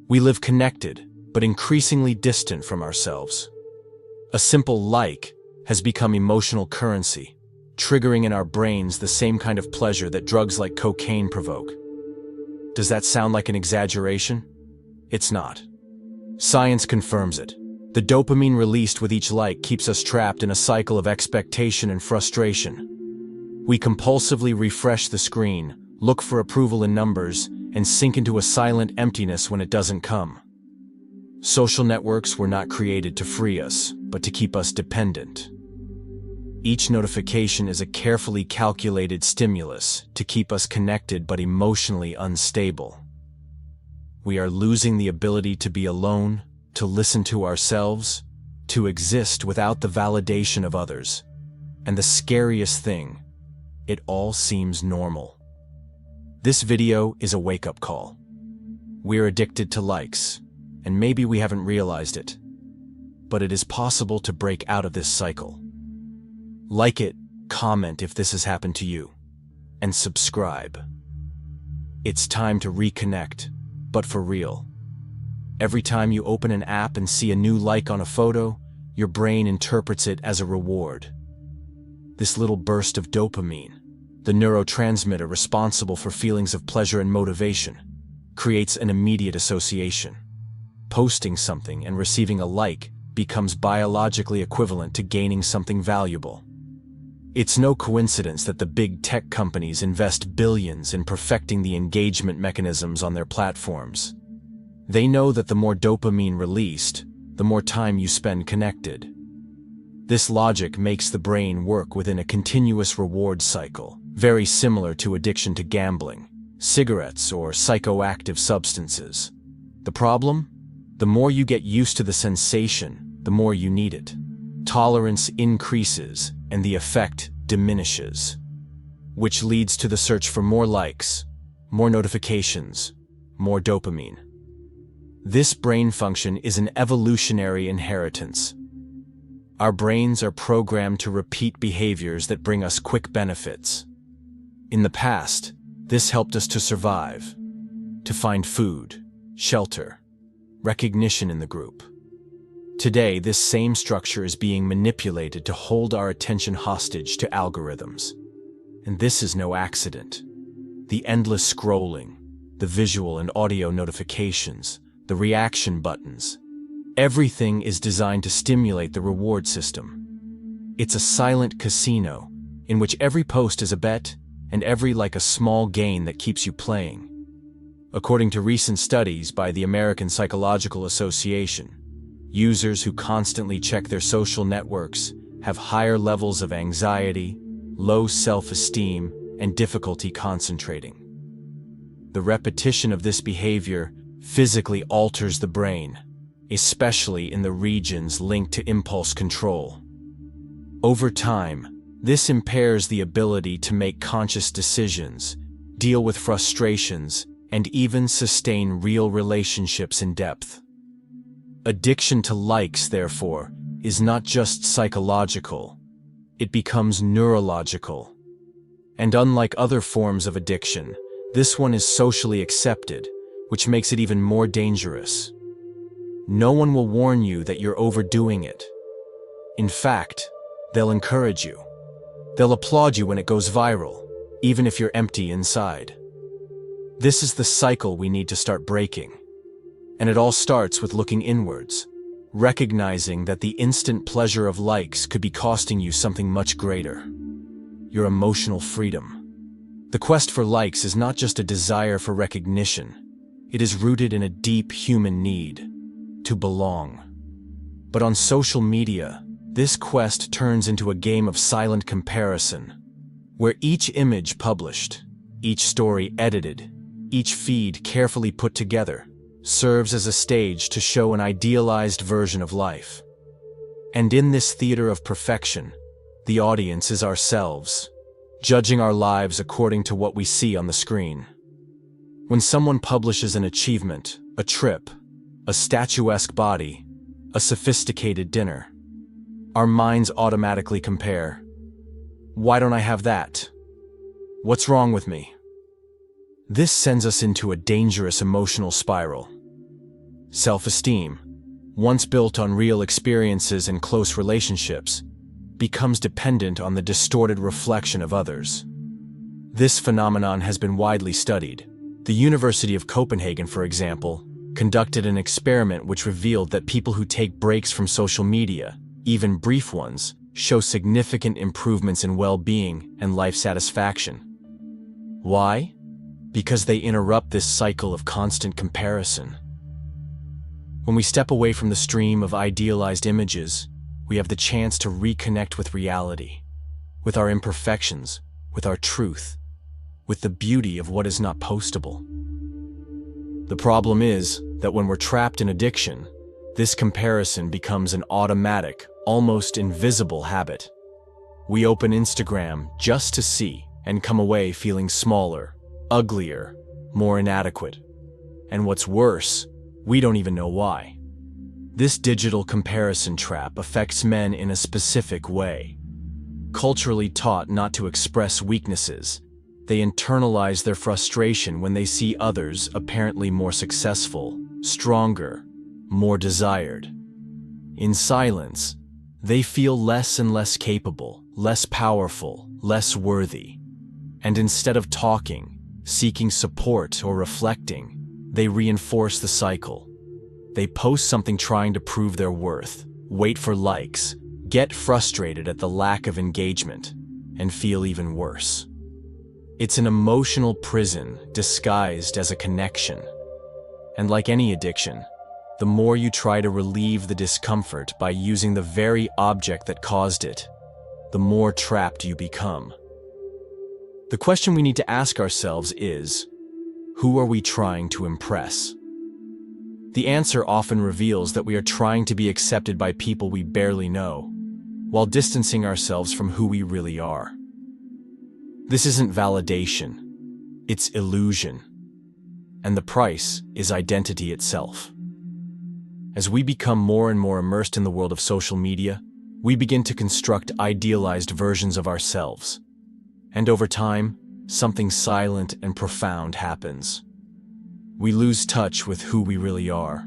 We live connected, but increasingly distant from ourselves. A simple like has become emotional currency, triggering in our brains the same kind of pleasure that drugs like cocaine provoke. Does that sound like an exaggeration? It's not. Science confirms it. The dopamine released with each like keeps us trapped in a cycle of expectation and frustration. We compulsively refresh the screen, look for approval in numbers, and sink into a silent emptiness when it doesn't come. Social networks were not created to free us, but to keep us dependent. Each notification is a carefully calculated stimulus to keep us connected but emotionally unstable. We are losing the ability to be alone, to listen to ourselves, to exist without the validation of others. And the scariest thing, it all seems normal. This video is a wake-up call. We're addicted to likes, and maybe we haven't realized it. But it is possible to break out of this cycle. Like it, comment if this has happened to you, and subscribe. It's time to reconnect, but for real. Every time you open an app and see a new like on a photo, your brain interprets it as a reward. This little burst of dopamine, the neurotransmitter responsible for feelings of pleasure and motivation, creates an immediate association. Posting something and receiving a like becomes biologically equivalent to gaining something valuable. It's no coincidence that the big tech companies invest billions in perfecting the engagement mechanisms on their platforms. They know that the more dopamine released, the more time you spend connected. This logic makes the brain work within a continuous reward cycle, very similar to addiction to gambling, cigarettes, or psychoactive substances. The problem? The more you get used to the sensation, the more you need it. Tolerance increases and the effect diminishes, which leads to the search for more likes, more notifications, more dopamine. This brain function is an evolutionary inheritance. Our brains are programmed to repeat behaviors that bring us quick benefits. In the past, this helped us to survive, to find food, shelter, recognition in the group. Today, this same structure is being manipulated to hold our attention hostage to algorithms. And this is no accident. The endless scrolling, the visual and audio notifications, the reaction buttons, everything is designed to stimulate the reward system. It's a silent casino in which every post is a bet and every like a small gain that keeps you playing. According to recent studies by the American Psychological Association, users who constantly check their social networks have higher levels of anxiety, low self-esteem, and difficulty concentrating. The repetition of this behavior physically alters the brain, especially in the regions linked to impulse control. Over time, this impairs the ability to make conscious decisions, deal with frustrations, and even sustain real relationships in depth. Addiction to likes, therefore, is not just psychological, it becomes neurological. And unlike other forms of addiction, this one is socially accepted, which makes it even more dangerous. No one will warn you that you're overdoing it. In fact, they'll encourage you. They'll applaud you when it goes viral, even if you're empty inside. This is the cycle we need to start breaking. And it all starts with looking inwards, recognizing that the instant pleasure of likes could be costing you something much greater: your emotional freedom. The quest for likes is not just a desire for recognition. It is rooted in a deep human need to belong. But on social media, this quest turns into a game of silent comparison, where each image published, each story edited, each feed carefully put together, serves as a stage to show an idealized version of life. And in this theater of perfection, the audience is ourselves, judging our lives according to what we see on the screen. When someone publishes an achievement, a trip, a statuesque body, a sophisticated dinner, our minds automatically compare. Why don't I have that? What's wrong with me? This sends us into a dangerous emotional spiral. Self-esteem, once built on real experiences and close relationships, becomes dependent on the distorted reflection of others. This phenomenon has been widely studied. The University of Copenhagen, for example, conducted an experiment which revealed that people who take breaks from social media, even brief ones, show significant improvements in well-being and life satisfaction. Why? Because they interrupt this cycle of constant comparison. When we step away from the stream of idealized images, we have the chance to reconnect with reality, with our imperfections, with our truth, with the beauty of what is not postable. The problem is that when we're trapped in addiction, this comparison becomes an automatic, almost invisible habit. We open Instagram just to see and come away feeling smaller, uglier, more inadequate. And what's worse, we don't even know why. This digital comparison trap affects men in a specific way. Culturally taught not to express weaknesses, they internalize their frustration when they see others apparently more successful, stronger, more desired. In silence, they feel less and less capable, less powerful, less worthy. And instead of talking, seeking support, or reflecting, they reinforce the cycle. They post something trying to prove their worth, wait for likes, get frustrated at the lack of engagement, and feel even worse. It's an emotional prison disguised as a connection. And like any addiction, the more you try to relieve the discomfort by using the very object that caused it, the more trapped you become. The question we need to ask ourselves is, who are we trying to impress? The answer often reveals that we are trying to be accepted by people we barely know, while distancing ourselves from who we really are. This isn't validation, it's illusion. And the price is identity itself. As we become more and more immersed in the world of social media, we begin to construct idealized versions of ourselves. And over time, something silent and profound happens. We lose touch with who we really are.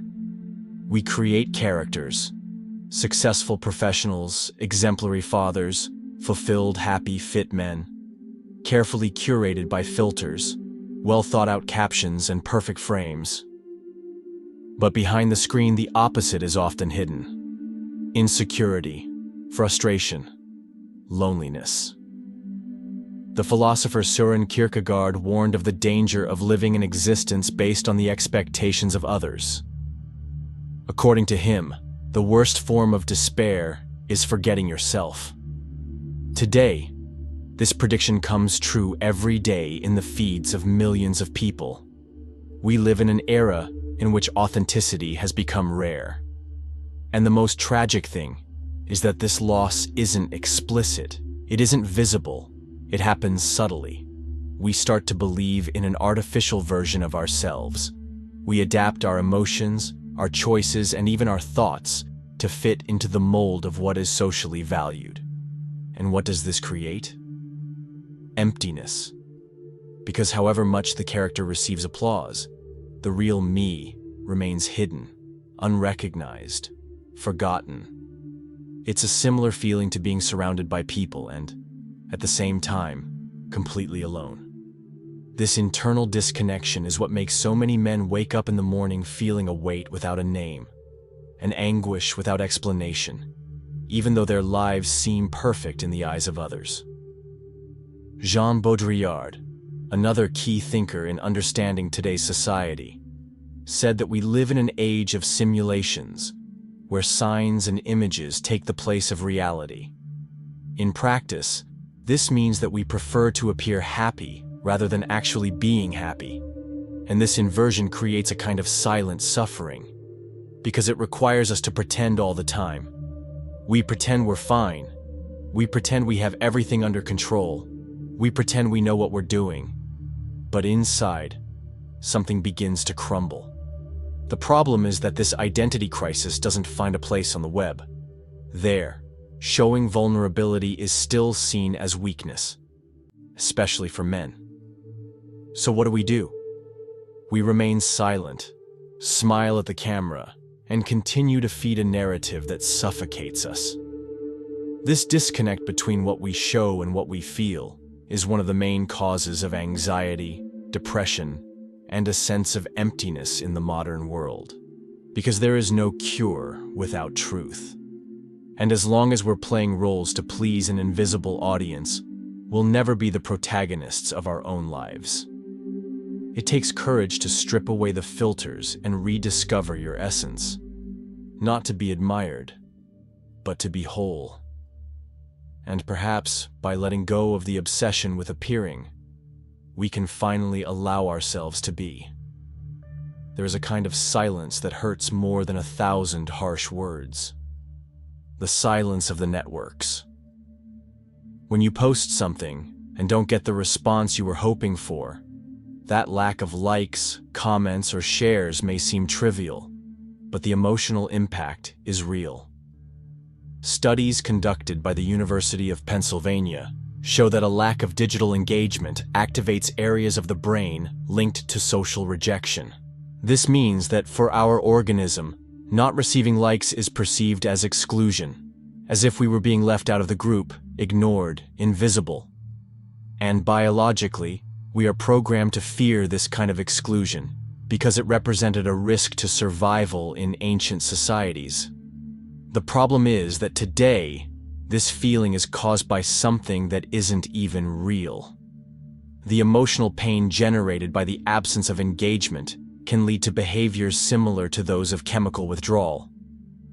We create characters, successful professionals, exemplary fathers, fulfilled, happy, fit men, carefully curated by filters, well-thought-out captions, and perfect frames. But behind the screen, the opposite is often hidden. Insecurity, frustration, loneliness. The philosopher Søren Kierkegaard warned of the danger of living an existence based on the expectations of others. According to him, the worst form of despair is forgetting yourself. Today, this prediction comes true every day in the feeds of millions of people. We live in an era in which authenticity has become rare. And the most tragic thing is that this loss isn't explicit, it isn't visible. It happens subtly. We start to believe in an artificial version of ourselves. We adapt our emotions, our choices, and even our thoughts to fit into the mold of what is socially valued. And what does this create? Emptiness. Because however much the character receives applause, the real me remains hidden, unrecognized, forgotten. It's a similar feeling to being surrounded by people and, at the same time, completely alone. This internal disconnection is what makes so many men wake up in the morning feeling a weight without a name, an anguish without explanation, even though their lives seem perfect in the eyes of others. Jean Baudrillard, another key thinker in understanding today's society, said that we live in an age of simulations, where signs and images take the place of reality. In practice, this means that we prefer to appear happy rather than actually being happy. And this inversion creates a kind of silent suffering, because it requires us to pretend all the time. We pretend we're fine. We pretend we have everything under control. We pretend we know what we're doing. But inside, something begins to crumble. The problem is that this identity crisis doesn't find a place on the web. There, showing vulnerability is still seen as weakness, especially for men. So what do? We remain silent, smile at the camera, and continue to feed a narrative that suffocates us. This disconnect between what we show and what we feel is one of the main causes of anxiety, depression, and a sense of emptiness in the modern world. Because there is no cure without truth. And as long as we're playing roles to please an invisible audience, we'll never be the protagonists of our own lives. It takes courage to strip away the filters and rediscover your essence. Not to be admired, but to be whole. And perhaps, by letting go of the obsession with appearing, we can finally allow ourselves to be. There is a kind of silence that hurts more than 1,000 harsh words. The silence of the networks. When you post something and don't get the response you were hoping for, that lack of likes, comments, or shares may seem trivial, but the emotional impact is real. Studies conducted by the University of Pennsylvania show that a lack of digital engagement activates areas of the brain linked to social rejection. This means that for our organism, not receiving likes is perceived as exclusion, as if we were being left out of the group, ignored, invisible. And biologically, we are programmed to fear this kind of exclusion because it represented a risk to survival in ancient societies. The problem is that today, this feeling is caused by something that isn't even real. The emotional pain generated by the absence of engagement can lead to behaviors similar to those of chemical withdrawal,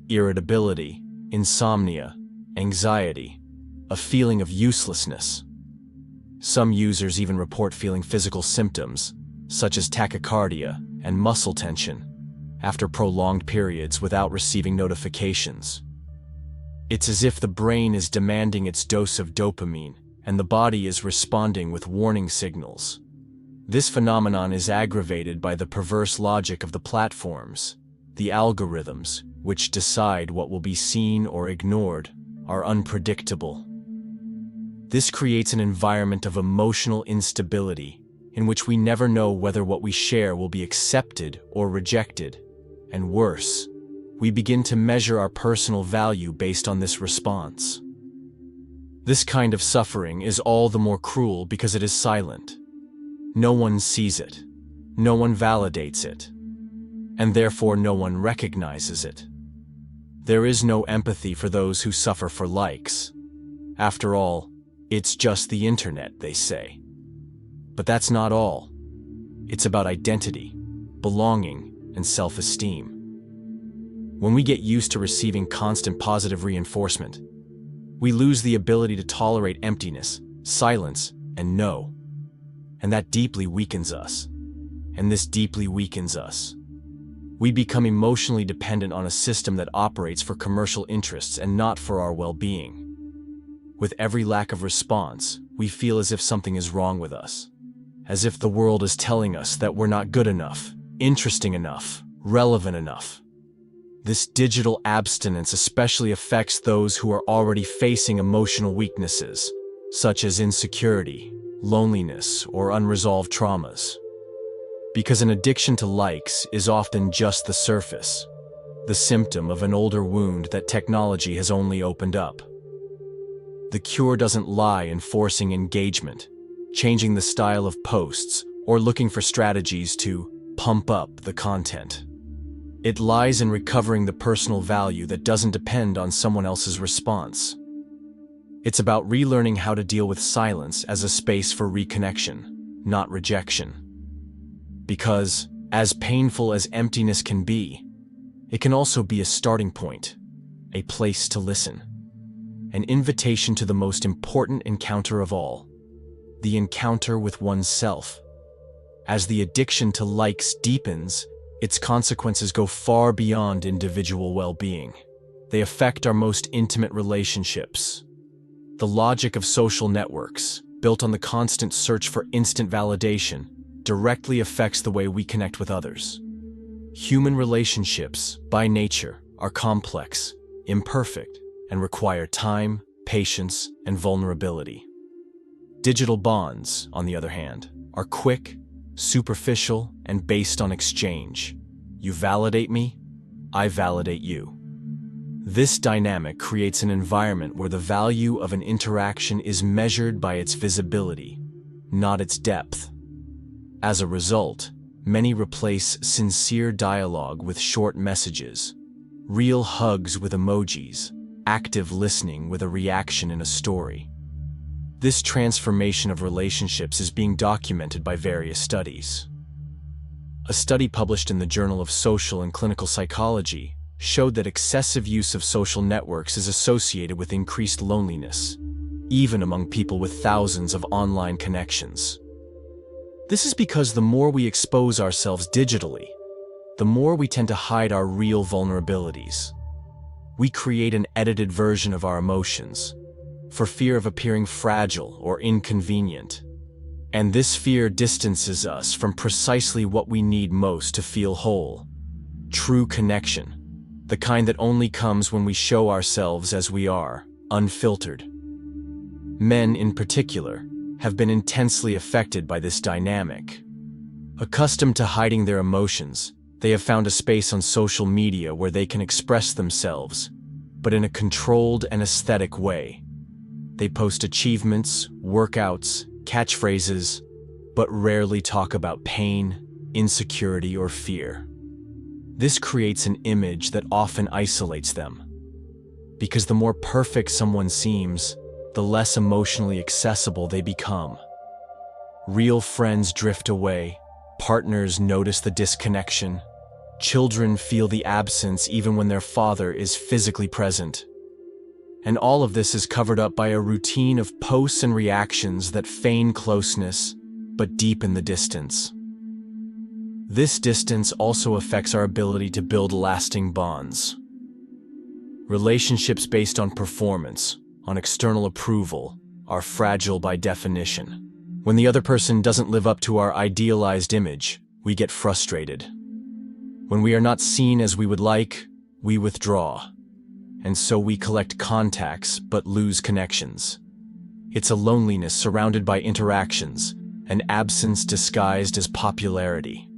irritability, insomnia, anxiety, a feeling of uselessness. Some users even report feeling physical symptoms, such as tachycardia and muscle tension, after prolonged periods without receiving notifications. It's as if the brain is demanding its dose of dopamine, and the body is responding with warning signals. This phenomenon is aggravated by the perverse logic of the platforms. The algorithms, which decide what will be seen or ignored, are unpredictable. This creates an environment of emotional instability in which we never know whether what we share will be accepted or rejected. And worse, we begin to measure our personal value based on this response. This kind of suffering is all the more cruel because it is silent. No one sees it, no one validates it, and therefore no one recognizes it. There is no empathy for those who suffer for likes. After all, it's just the internet, they say. But that's not all. It's about identity, belonging, and self-esteem. When we get used to receiving constant positive reinforcement, we lose the ability to tolerate emptiness, silence, and no. And that deeply weakens us. And this deeply weakens us. We become emotionally dependent on a system that operates for commercial interests and not for our well-being. With every lack of response, we feel as if something is wrong with us. As if the world is telling us that we're not good enough, interesting enough, relevant enough. This digital abstinence especially affects those who are already facing emotional weaknesses, such as insecurity, loneliness, or unresolved traumas. Because an addiction to likes is often just the surface, the symptom of an older wound that technology has only opened up. The cure doesn't lie in forcing engagement, changing the style of posts, or looking for strategies to pump up the content. It lies in recovering the personal value that doesn't depend on someone else's response. It's about relearning how to deal with silence as a space for reconnection, not rejection. Because, as painful as emptiness can be, it can also be a starting point, a place to listen, an invitation to the most important encounter of all, the encounter with oneself. As the addiction to likes deepens, its consequences go far beyond individual well-being. They affect our most intimate relationships. The logic of social networks, built on the constant search for instant validation, directly affects the way we connect with others. Human relationships, by nature, are complex, imperfect, and require time, patience, and vulnerability. Digital bonds, on the other hand, are quick, superficial, and based on exchange. You validate me, I validate you. This dynamic creates an environment where the value of an interaction is measured by its visibility, not its depth. As a result, many replace sincere dialogue with short messages, real hugs with emojis, active listening with a reaction in a story. This transformation of relationships is being documented by various studies. A study published in the Journal of Social and Clinical Psychology showed that excessive use of social networks is associated with increased loneliness, even among people with thousands of online connections. This is because the more we expose ourselves digitally, the more we tend to hide our real vulnerabilities. We create an edited version of our emotions, for fear of appearing fragile or inconvenient. And this fear distances us from precisely what we need most to feel whole: true connection, the kind that only comes when we show ourselves as we are, unfiltered. Men, in particular, have been intensely affected by this dynamic. Accustomed to hiding their emotions, they have found a space on social media where they can express themselves, but in a controlled and aesthetic way. They post achievements, workouts, catchphrases, but rarely talk about pain, insecurity, or fear. This creates an image that often isolates them, because the more perfect someone seems, the less emotionally accessible they become. Real friends drift away, partners notice the disconnection, children feel the absence even when their father is physically present. And all of this is covered up by a routine of posts and reactions that feign closeness, but deepen the distance. This distance also affects our ability to build lasting bonds. Relationships based on performance, on external approval, are fragile by definition. When the other person doesn't live up to our idealized image, we get frustrated. When we are not seen as we would like, we withdraw. And so we collect contacts but lose connections. It's a loneliness surrounded by interactions, an absence disguised as popularity.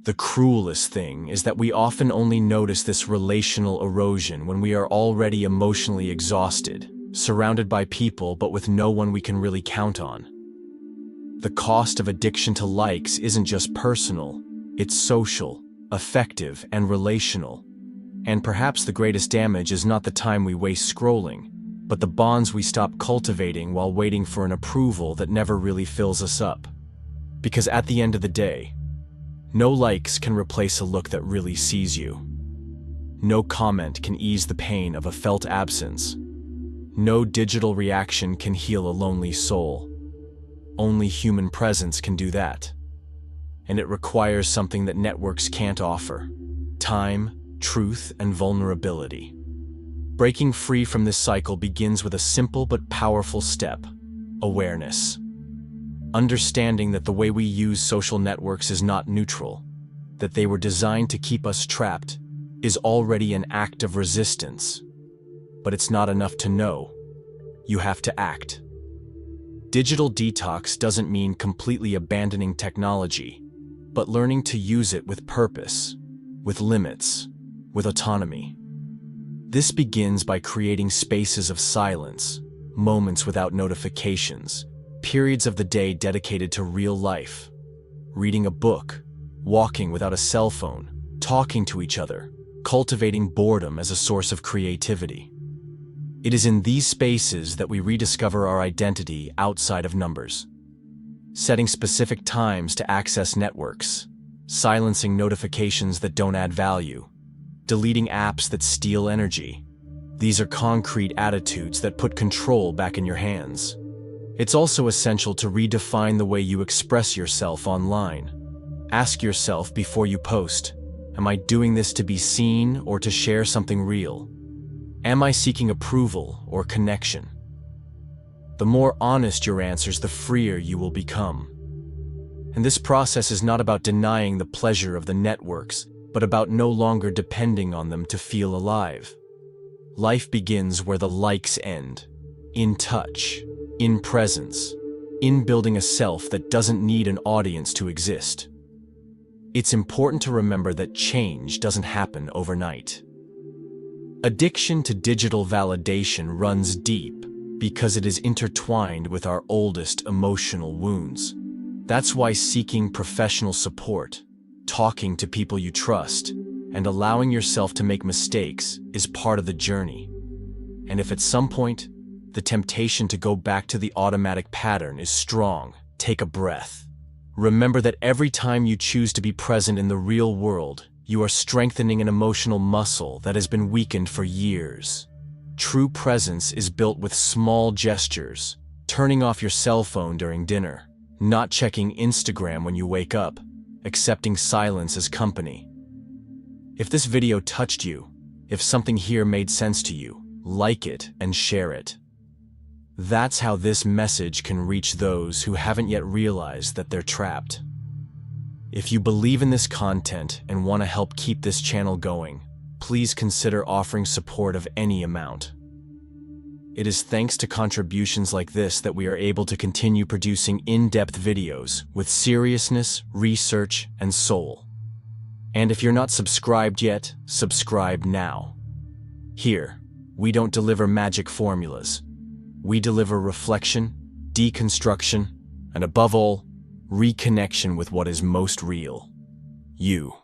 The cruelest thing is that we often only notice this relational erosion when we are already emotionally exhausted, surrounded by people but with no one we can really count on. The cost of addiction to likes isn't just personal, it's social, affective, and relational. And perhaps the greatest damage is not the time we waste scrolling, but the bonds we stop cultivating while waiting for an approval that never really fills us up. Because at the end of the day, no likes can replace a look that really sees you. No comment can ease the pain of a felt absence. No digital reaction can heal a lonely soul. Only human presence can do that. And it requires something that networks can't offer: time, truth, and vulnerability. Breaking free from this cycle begins with a simple but powerful step: awareness. Understanding that the way we use social networks is not neutral, that they were designed to keep us trapped, is already an act of resistance. But it's not enough to know. You have to act. Digital detox doesn't mean completely abandoning technology, but learning to use it with purpose, with limits, with autonomy. This begins by creating spaces of silence, moments without notifications, periods of the day dedicated to real life. Reading a book, walking without a cell phone, talking to each other, cultivating boredom as a source of creativity. It is in these spaces that we rediscover our identity outside of numbers. Setting specific times to access networks, silencing notifications that don't add value, deleting apps that steal energy. These are concrete attitudes that put control back in your hands. It's also essential to redefine the way you express yourself online. Ask yourself before you post, am I doing this to be seen or to share something real? Am I seeking approval or connection? The more honest your answers, the freer you will become. And this process is not about denying the pleasure of the networks, but about no longer depending on them to feel alive. Life begins where the likes end, in touch, in presence, in building a self that doesn't need an audience to exist. It's important to remember that change doesn't happen overnight. Addiction to digital validation runs deep because it is intertwined with our oldest emotional wounds. That's why seeking professional support, talking to people you trust, and allowing yourself to make mistakes is part of the journey. And if at some point, the temptation to go back to the automatic pattern is strong, take a breath. Remember that every time you choose to be present in the real world, you are strengthening an emotional muscle that has been weakened for years. True presence is built with small gestures, turning off your cell phone during dinner, not checking Instagram when you wake up, accepting silence as company. If this video touched you, if something here made sense to you, like it and share it. That's how this message can reach those who haven't yet realized that they're trapped. If you believe in this content and want to help keep this channel going, please consider offering support of any amount. It is thanks to contributions like this that we are able to continue producing in-depth videos with seriousness, research, and soul. And if you're not subscribed yet, subscribe now. Here, we don't deliver magic formulas. We deliver reflection, deconstruction, and above all, reconnection with what is most real. You.